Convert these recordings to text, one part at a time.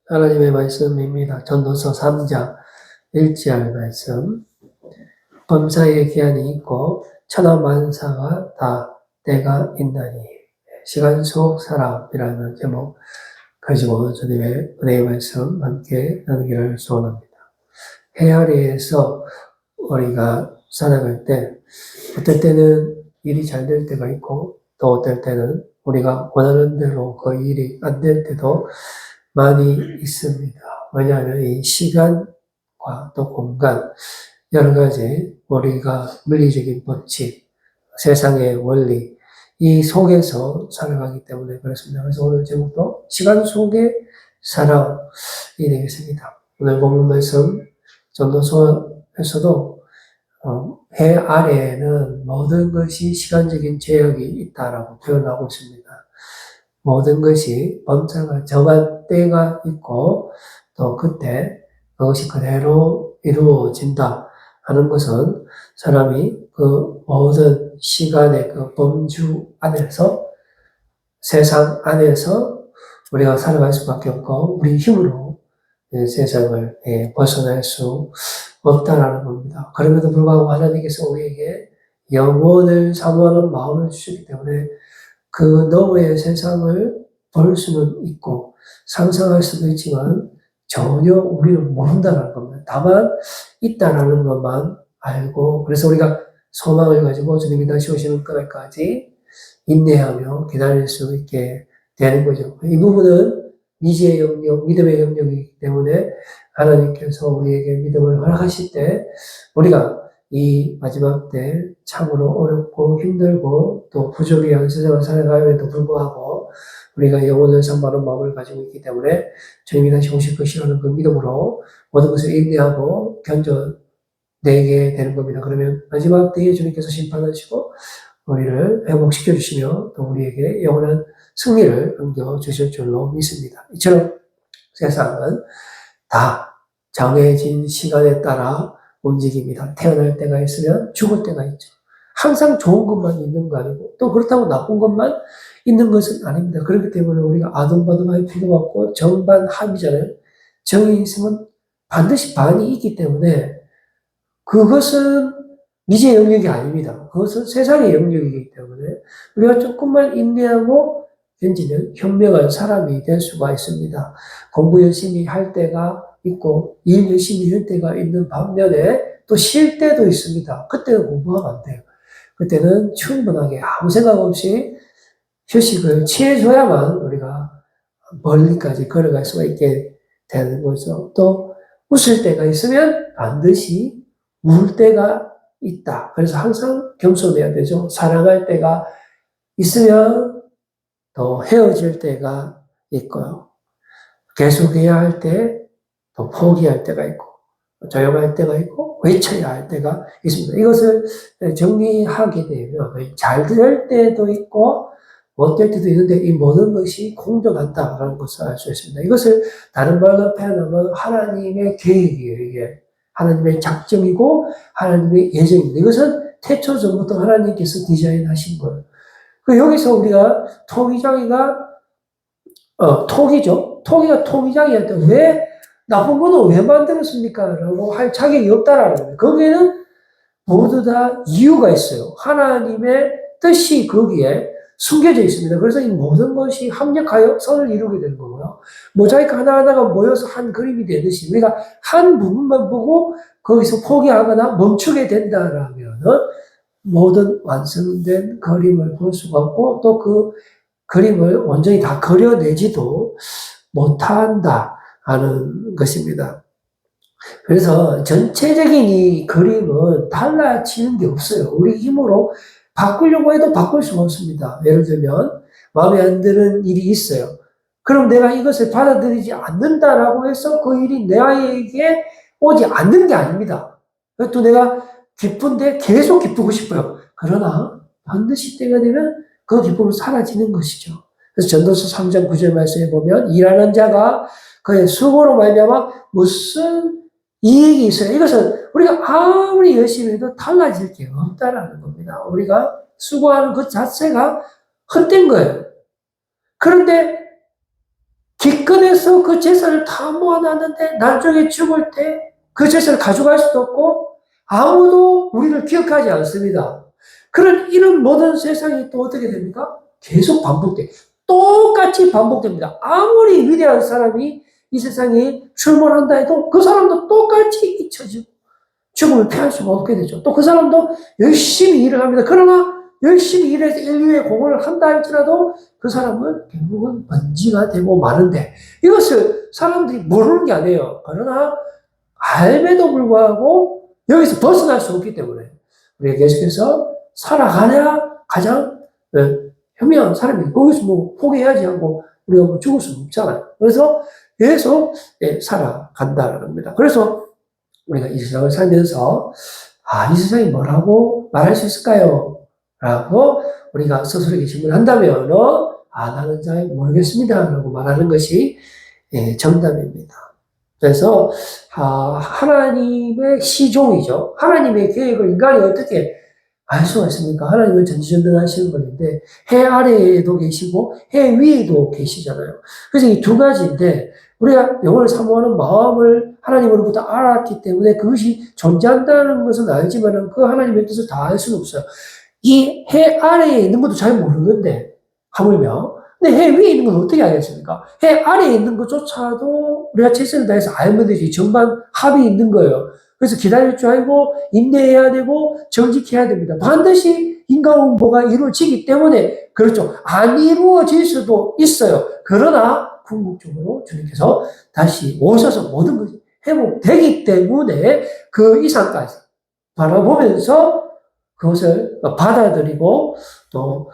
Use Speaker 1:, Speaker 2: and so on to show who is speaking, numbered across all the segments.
Speaker 1: 하나님의 말씀입니다. 전도서 3장 1절 말씀. 범사에 기한이 있고 천하만사가 다 때가 있나니 시간 속 사람이라는 제목 가지고 주님의 은혜의 말씀 함께 나누기를 소원합니다. 해 아래에서 우리가 살아갈 때 어떨 때는 일이 잘 될 때가 있고 또 어떨 때는 우리가 원하는 대로 그 일이 안 될 때도 많이 있습니다. 왜냐하면 이 시간과 또 공간, 여러 가지 우리가 물리적인 법칙, 세상의 원리, 이 속에서 살아가기 때문에 그렇습니다. 그래서 오늘 제목도 시간 속의 사람이 되겠습니다. 오늘 본문 말씀 전도서에서도 해 아래에는 모든 것이 시간적인 제약이 있다라고 표현하고 있습니다. 모든 것이 범사가 정한 때가 있고 또 그때 그것이 그대로 이루어진다 하는 것은 사람이 그 모든 시간의 그 범주 안에서 세상 안에서 우리가 살아갈 수밖에 없고 우리 힘으로 세상을 벗어날 수 없다라는 겁니다. 그럼에도 불구하고 하나님께서 우리에게 영원을 사모하는 마음을 주시기 때문에 그 너머의 세상을 볼 수는 있고 상상할 수도 있지만 전혀 우리는 모른다는 겁니다. 다만 있다라는 것만 알고 그래서 우리가 소망을 가지고 주님이 다시 오시는 그날까지 인내하며 기다릴 수 있게 되는 거죠. 이 부분은 미지의 영역, 믿음의 영역이기 때문에 하나님께서 우리에게 믿음을 허락하실 때 우리가 이 마지막 때 참으로 어렵고 힘들고 또 부조리한 세상을 살아감에도 불구하고 우리가 영혼을 산바하는 마음을 가지고 있기 때문에 주님이 다시 오실 것이라는 그 믿음으로 모든 것을 인내하고 견뎌내게 되는 겁니다. 그러면 마지막 때에 주님께서 심판하시고 우리를 회복시켜 주시며 또 우리에게 영원한 승리를 안겨주실 줄로 믿습니다. 이처럼 세상은 다 정해진 시간에 따라 움직입니다. 태어날 때가 있으면 죽을 때가 있죠. 항상 좋은 것만 있는 거 아니고 또 그렇다고 나쁜 것만 있는 것은 아닙니다. 그렇기 때문에 우리가 아둥바둥할 필요가 없고 정반합이잖아요. 정이 있으면 반드시 반이 있기 때문에 그것은 미지의 영역이 아닙니다. 그것은 세상의 영역이기 때문에 우리가 조금만 인내하고 견디면 현명한 사람이 될 수가 있습니다. 공부 열심히 할 때가 있고 일 열심히 할 때가 있는 반면에 또 쉴 때도 있습니다. 그때는 공부하면 안 돼요. 그때는 충분하게 아무 생각 없이 휴식을 취해줘야만 우리가 멀리까지 걸어갈 수가 있게 되는 거죠. 또 웃을 때가 있으면 반드시 울 때가 있다. 그래서 항상 겸손해야 되죠. 사랑할 때가 있으면 또 헤어질 때가 있고요. 계속해야 할 때 또 포기할 때가 있고 조용할 때가 있고 외쳐야 할 때가 있습니다. 이것을 정리하게 되면 잘 될 때도 있고 못 될 때도 있는데 이 모든 것이 공존한다라는 것을 알 수 있습니다. 이것을 다른 말로 표현하면 하나님의 계획이에요. 이게 하나님의 작정이고 하나님의 예정입니다. 이것은 태초 전부터 하나님께서 디자인하신 거예요. 여기서 우리가 토기장이가 토기죠. 토기가 토기장이한테 왜 나쁜 거는 왜 만들었습니까? 라고 할 자격이 없다라는 거예요. 거기에는 모두 다 이유가 있어요. 하나님의 뜻이 거기에 숨겨져 있습니다. 그래서 이 모든 것이 합력하여 선을 이루게 되는 거고요. 모자이크 하나하나가 모여서 한 그림이 되듯이 우리가 한 부분만 보고 거기서 포기하거나 멈추게 된다라면 모든 완성된 그림을 볼 수가 없고 또 그 그림을 온전히 다 그려내지도 못한다 하는 것입니다. 그래서 전체적인 이 그림은 달라지는 게 없어요. 우리 힘으로 바꾸려고 해도 바꿀 수가 없습니다. 예를 들면 마음에 안 드는 일이 있어요. 그럼 내가 이것을 받아들이지 않는다라고 해서 그 일이 내에게 오지 않는 게 아닙니다. 또 내가 기쁜데 계속 기쁘고 싶어요. 그러나 반드시 때가 되면 그 기쁨은 사라지는 것이죠. 그래서 전도서 3장 9절 말씀에 보면 일하는 자가 그의 수고로 말미암아 무슨 이익이 있어요. 이것은 우리가 아무리 열심히 해도 달라질 게 없다라는 겁니다. 우리가 수고하는 것 자체가 헛된 거예요. 그런데 기권해서 그 재산을 다 모아놨는데 나중에 죽을 때 그 재산을 가져갈 수도 없고 아무도 우리를 기억하지 않습니다. 이런 모든 세상이 또 어떻게 됩니까? 계속 반복돼. 똑같이 반복됩니다. 아무리 위대한 사람이 이 세상에 출몰한다 해도 그 사람도 똑같이 잊혀지고 죽음을 피할 수가 없게 되죠. 또 그 사람도 열심히 일을 합니다. 그러나 열심히 일해서 인류의 공헌을 한다 할지라도 그 사람은 결국은 먼지가 되고 마는데 이것을 사람들이 모르는 게 아니에요. 그러나 알매도 불구하고 여기서 벗어날 수 없기 때문에 우리가 계속해서 살아가야 가장 현명한 사람이 거기서 뭐 포기해야지 하고 우리가 뭐 죽을 수는 없잖아요. 그래서 계속 살아간다는 겁니다. 그래서 우리가 이 세상을 살면서 이 세상이 뭐라고 말할 수 있을까요? 라고 우리가 스스로에게 질문한다면 나는 잘 모르겠습니다. 라고 말하는 것이 정답입니다. 그래서 하나님의 시종이죠. 하나님의 계획을 인간이 어떻게 알 수가 있습니까? 하나님은 전지전능하시는 분인데 해 아래에도 계시고 해 위에도 계시잖아요. 그래서 이 두 가지인데 우리가 영혼을 사모하는 마음을 하나님으로부터 알았기 때문에 그것이 존재한다는 것은 알지만 그 하나님의 뜻을 다 알 수는 없어요. 이 해 아래에 있는 것도 잘 모르는데 하물며 근데 해 위에 있는 건 어떻게 알겠습니까? 해 아래에 있는 것조차도 우리가 최선을 다해서 알면 되지 정반 합이 있는 거예요. 그래서 기다릴 줄 알고 인내해야 되고 정직해야 됩니다. 반드시 인과응보가 이루어지기 때문에 그렇죠. 안 이루어질 수도 있어요. 그러나 궁극적으로 주님께서 다시 오셔서 모든 것이 회복되기 때문에 그 이상까지 바라보면서 그것을 받아들이고 또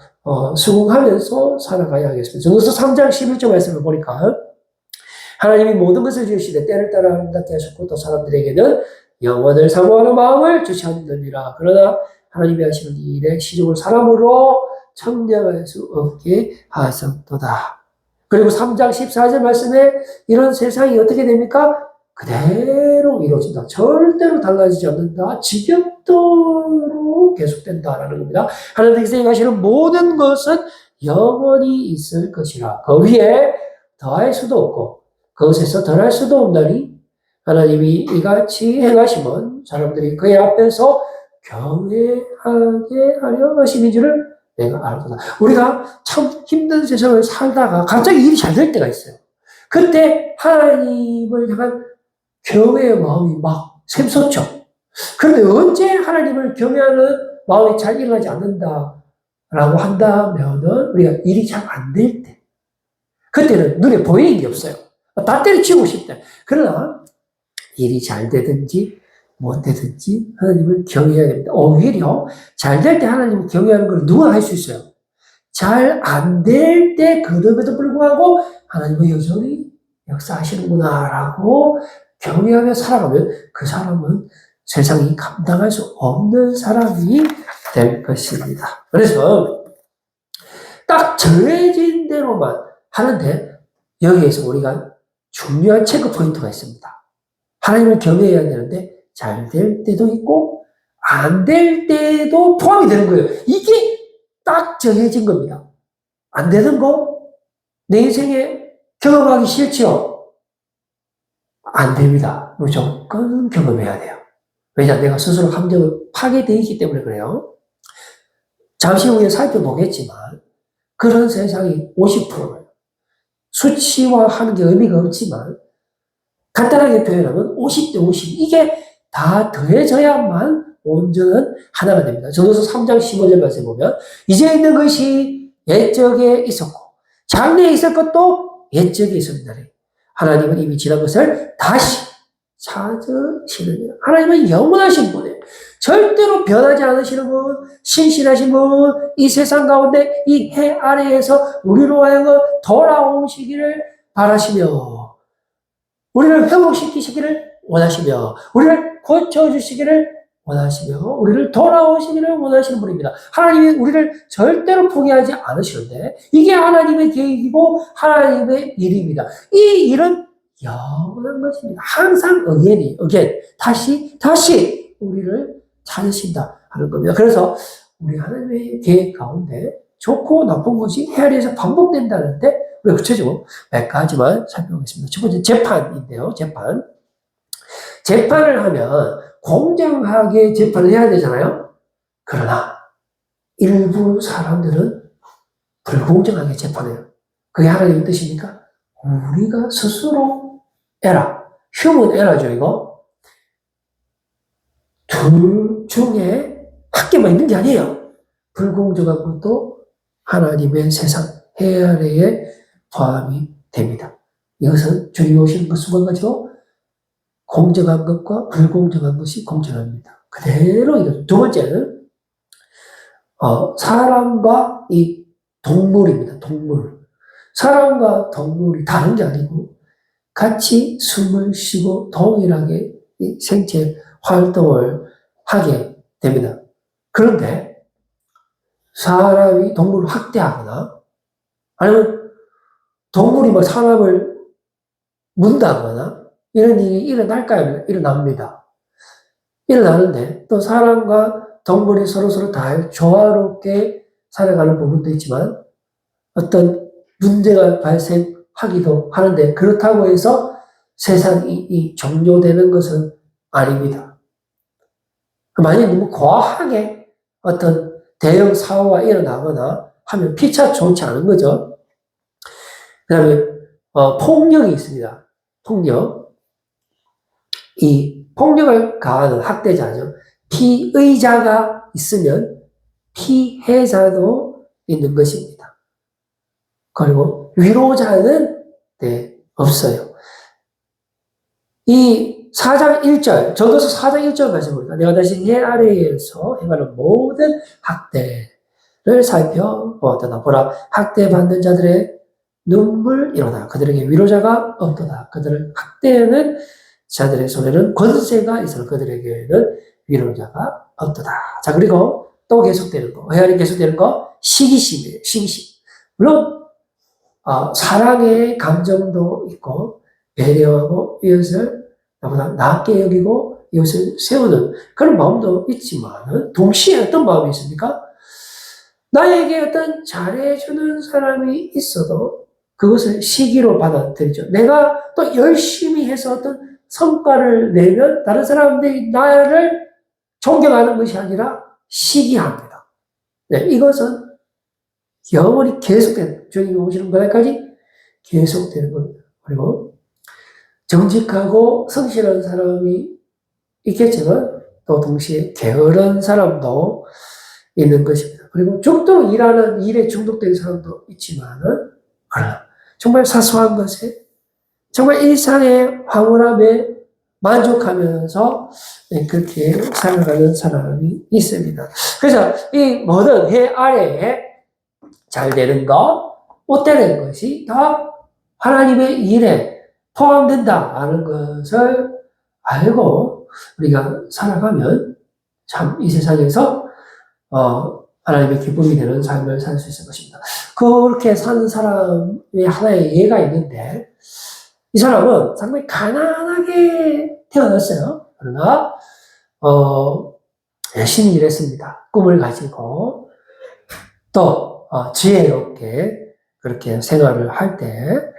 Speaker 1: 수긍하면서 살아가야 하겠습니다. 전도서 3장 11절 말씀을 보니까 하나님이 모든 것을 지으시되 때를 따라 아름답게 하셨고 또 사람들에게는 영원을 사모하는 마음을 주셨느니라. 그러나 하나님이 하시는 이 일에 시종을 사람으로 청량할 수 없게 하셨도다. 그리고 3장 14절 말씀에 이런 세상이 어떻게 됩니까? 그대로 이루어진다. 절대로 달라지지 않는다. 지겹도록 계속된다라는 겁니다. 하나님께서 행하시는 모든 것은 영원히 있을 것이라. 그 위에 더할 수도 없고 그것에서 덜할 수도 없나니 하나님이 이같이 행하시면 사람들이 그의 앞에서 경외하게 하려 하시는 줄을 내가 알거든. 우리가 참 힘든 세상을 살다가 갑자기 일이 잘 될 때가 있어요. 그때 하나님을 향한 경외의 마음이 막 샘솟죠. 그런데 언제 하나님을 경외하는 마음이 잘 일어나지 않는다라고 한다면은 우리가 일이 잘 안 될 때, 그때는 눈에 보이는 게 없어요. 다 때려치우고 싶다. 그러나 일이 잘 되든지 못 되든지 하나님을 경외해야 됩니다. 오히려 잘 될 때 하나님을 경외하는 걸 누가 할 수 있어요? 잘 안 될 때 그럼에도 불구하고 하나님은 여전히 역사하시는구나라고 경외하며 살아가면 그 사람은 세상이 감당할 수 없는 사람이 될 것입니다. 그래서 딱 정해진 대로만 하는데 여기에서 우리가 중요한 체크 포인트가 있습니다. 하나님을 경외해야 되는데 잘 될 때도 있고 안 될 때도 포함이 되는 거예요. 이게 딱 정해진 겁니다. 안 되는 거 내 인생에 경험하기 싫죠? 안 됩니다. 무조건 경험해야 돼요. 왜냐? 내가 스스로 함정을 파게 돼 있기 때문에 그래요. 잠시 후에 살펴보겠지만 그런 세상이 50%예요. 수치화하는 게 의미가 없지만 간단하게 표현하면 50대 50 이게 다 더해져야만 온전한 하나가 됩니다. 전도서 3장 15절 말씀에 보면 이제 있는 것이 옛적에 있었고 장래에 있을 것도 옛적에 있었느니라. 하나님은 이미 지난 것을 다시 찾으시느니라. 하나님은 영원하신 분이에요. 절대로 변하지 않으시는 분, 신실하신 분, 이 세상 가운데 이 해 아래에서 우리로 하여금 돌아오시기를 바라시며 우리를 회복시키시기를 원하시며 우리를 고쳐주시기를 원하시며 우리를 돌아오시기를 원하시는 분입니다. 하나님이 우리를 절대로 포기하지 않으시는데 이게 하나님의 계획이고 하나님의 일입니다. 이 일은 영원한 것입니다. 항상 again, 다시 우리를 찾으신다 하는 겁니다. 그래서 우리 하나님의 계획 가운데 좋고 나쁜 것이 해 아래에서 반복된다는데 우리가 구체적으로 몇 가지만 살펴보겠습니다. 첫 번째 재판인데요. 재판을 하면 공정하게 재판을 해야 되잖아요. 그러나 일부 사람들은 불공정하게 재판해요. 그게 하나님의 뜻입니까? 우리가 스스로 휴먼 에러죠, 이거. 둘 중에 한 개만 있는 게 아니에요. 불공정한 것도 하나님의 세상, 해 아래에 포함이 됩니다. 이것은 주님이 오시는 그 순간까지도 공정한 것과 불공정한 것이 공존합니다. 그대로 이거. 두 번째는, 사람과 이 동물입니다. 동물. 사람과 동물이 다른 게 아니고 같이 숨을 쉬고 동일하게 이 생체 활동을 하게 됩니다. 그런데 사람이 동물을 학대하거나 아니면 동물이 뭐 사람을 문다거나 이런 일이 일어날까요? 일어납니다. 일어나는데 또 사람과 동물이 서로 다 조화롭게 살아가는 부분도 있지만 어떤 문제가 발생하기도 하는데 그렇다고 해서 세상이 종료되는 것은 아닙니다. 만약에 너무 과하게 어떤 대형 사고가 일어나거나 하면 피차 좋지 않은 거죠. 그 다음에 폭력이 있습니다. 폭력. 이 폭력을 가하는 학대자죠. 피의자가 있으면 피해자도 있는 것입니다. 그리고 위로자는 없어요. 이 4장 1절, 전도서 4장 1절 말씀 보니까 내가 다시 해 아래에서 행하는 모든 학대를 살펴보았다. 보라, 학대받는 자들의 눈물 일어나 그들에게 위로자가 없도다. 그들을 학대하는 자들의 손에는 권세가 있어 그들에게는 위로자가 없도다. 자, 그리고 또 계속되는 거, 회화이 계속되는 거, 시기심이에요. 시기심. 물론 사랑의 감정도 있고 배려하고 이웃을 나보다 낫게 여기고 이웃을 세우는 그런 마음도 있지만 동시에 어떤 마음이 있습니까? 나에게 어떤 잘해주는 사람이 있어도 그것을 시기로 받아들이죠. 내가 또 열심히 해서 어떤 성과를 내면 다른 사람들이 나를 존경하는 것이 아니라 시기합니다. 네, 이것은 영원히 계속되는, 주님이 오시는 그날까지 계속되는 겁니다. 그리고 정직하고 성실한 사람이 있겠지만 또 동시에 게으른 사람도 있는 것입니다. 그리고 죽도록 일하는 일에 중독된 사람도 있지만은 정말 사소한 것에 정말 일상의 황홀함에 만족하면서 그렇게 살아가는 사람이 있습니다. 그래서 이 모든 해 아래에 잘 되는 것, 못 되는 것이 다 하나님의 일에 포함된다는 것을 알고 우리가 살아가면 참 이 세상에서 하나님의 기쁨이 되는 삶을 살 수 있을 것입니다. 그렇게 사는 사람의 하나의 예가 있는데 이 사람은 상당히 가난하게 태어났어요. 그러나 열심히 일했습니다. 꿈을 가지고 또 지혜롭게 그렇게 생활을 할 때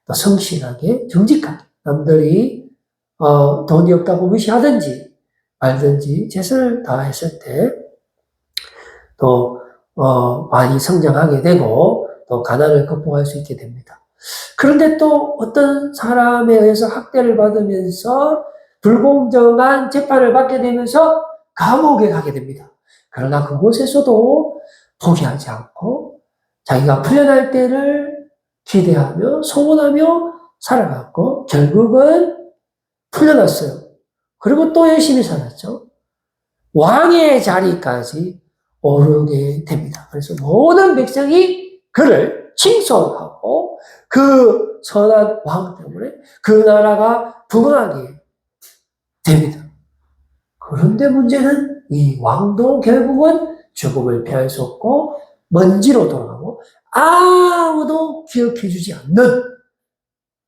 Speaker 1: 또 성실하게 정직하게 남들이 돈이 없다고 무시하든지 말든지 최선을 다했을 때 또 많이 성장하게 되고 또 가난을 극복할 수 있게 됩니다. 그런데 또 어떤 사람에 의해서 학대를 받으면서 불공정한 재판을 받게 되면서 감옥에 가게 됩니다. 그러나 그곳에서도 포기하지 않고 자기가 풀려날 때를 기대하며 소원하며 살아갔고 결국은 풀려났어요. 그리고 또 열심히 살았죠. 왕의 자리까지 오르게 됩니다. 그래서 모든 백성이 그를 칭송하고 그 선한 왕 때문에 그 나라가 부강하게 됩니다. 그런데 문제는 이 왕도 결국은 죽음을 피할 수 없고 먼지로 돌아가고 아무도 기억해주지 않는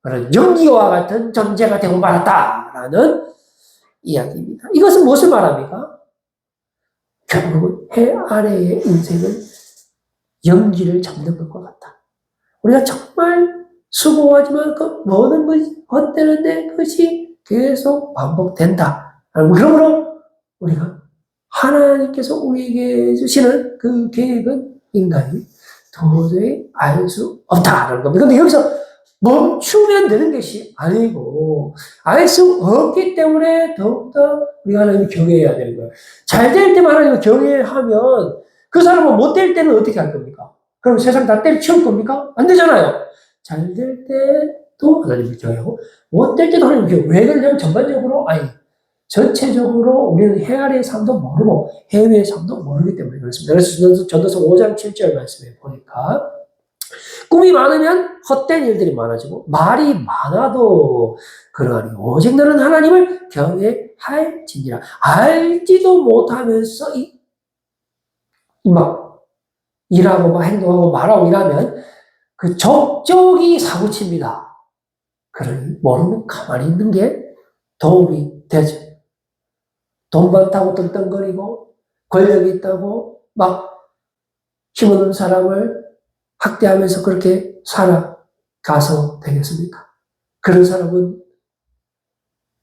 Speaker 1: 그런 연기와 같은 존재가 되고 말았다라는 이야기입니다. 이것은 무엇을 말합니까? 결국은 해 아래의 인생은 연기를 잡는 것과 같다. 우리가 정말 수고하지만 그 모든 것이 헛되는데 그것이 계속 반복된다. 그러므로 우리가 하나님께서 우리에게 주시는 그 계획은 인간이 도저히 알 수 없다라는 겁니다. 근데 여기서 멈추면 되는 것이 아니고 알 수 없기 때문에 더욱더 우리가 하나님을 경외해야 되는 거예요. 잘 될 때만 하나님을 경외하면 그 사람은 못 될 때는 어떻게 할 겁니까? 그럼 세상 다 때려치울 겁니까? 안 되잖아요. 잘 될 때도 하나님을 경외하고 못 될 때도 하나님을 경외하고 왜 그러냐면 전반적으로 전체적으로 우리는 해 아래의 삶도 모르고 해외의 삶도 모르기 때문에 그렇습니다. 그래서 전도서 5장 7절 말씀에 보니까 꿈이 많으면 헛된 일들이 많아지고 말이 많아도 그러하니 오직 너는 하나님을 경외할지니라. 알지도 못하면서 막 일하고 막 행동하고 말하고 이러면 그 적적이 사고칩니다. 그러니 모르면 가만히 있는 게 도움이 되죠. 돈 많다고 떵떵거리고 권력이 있다고 막 힘없는 사람을 학대하면서 그렇게 살아가서 되겠습니까? 그런 사람은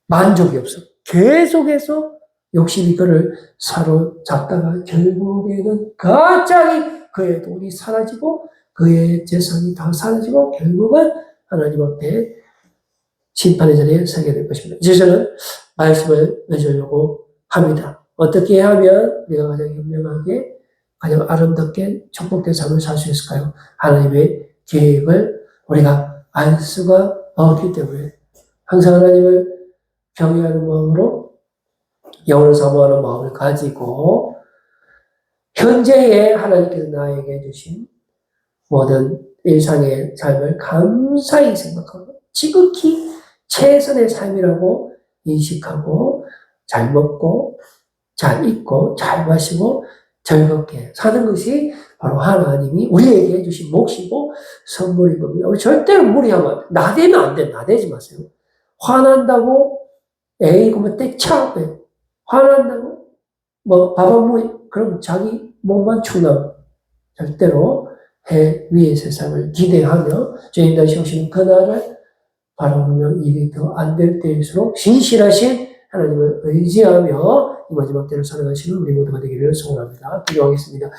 Speaker 1: 만족이 없어. 계속해서 욕심이 그를 사로잡다가 결국에는 갑자기 그의 돈이 사라지고 그의 재산이 다 사라지고 결국은 하나님 앞에 심판의 자리에 서게 될 것입니다. 이제 저는 말씀을 맺으려고 합니다. 어떻게 하면 우리가 가장 현명하게 가장 아름답게 축복된 삶을 살 수 있을까요? 하나님의 계획을 우리가 알 수가 없기 때문에 항상 하나님을 경외하는 마음으로 영혼을 사모하는 마음을 가지고 현재의 하나님께서 나에게 주신 모든 일상의 삶을 감사히 생각하고 지극히 최선의 삶이라고 인식하고 잘 먹고 잘 입고 잘 마시고 즐겁게 사는 것이 바로 하나님이 우리에게 주신 몫이고 선물인 겁니다. 우리 절대로 무리하면 나대면 안 돼. 나대지 마세요. 화난다고 에이 그러면 떼차 화난다고 뭐 밥 안 먹으면 그럼 자기 몸만 축나 절대로 해 위의 세상을 기대하며 주님 다시 오시는 그날을 바라보며 일이 더 안 될 때일수록 신실하신 하나님을 의지하며 이 마지막 때를 살아가시는 우리 모두가 되기를 소원합니다. 기도하겠습니다.